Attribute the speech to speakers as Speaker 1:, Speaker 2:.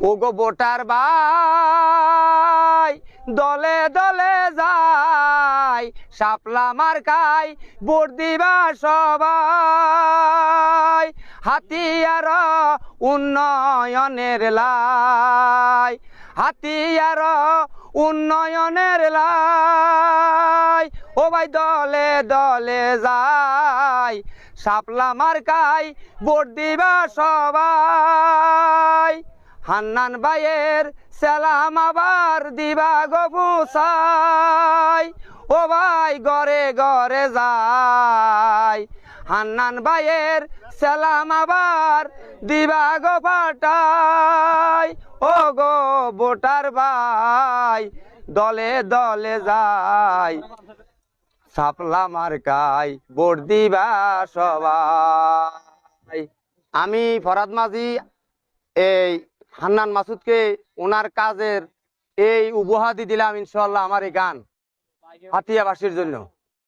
Speaker 1: ওগো ভোটার ভাই দলে দলে যাই শাপলা মার্কাই ভোট দিবা সবাই হাতিয়ার উন্নয়নের লাই হাতিয়ার উন্নয়নের লাই ও ভাই দলে দলে যাই শাপলা মার্কাই ভোট দিবা সবাই হান্নান ভাইয়ের সালাম আবার দিবা গো পুসাই ও ভাই ঘরে ঘরে যাই হান্নান ভাইয়ের সালাম আবার দিবা গো পাঠাই ও গো ভোটার ভাই দলে দলে যাই শাপলা মার্কাই ভোট দিবা সবাই। আমি ফরাদ মাঝি এই হান্নান মাসুদকে ওনার কাজের এই উপহার দিলাম ইনশাল্লাহ আমার এই গান হাতিয়াবাসীর জন্য।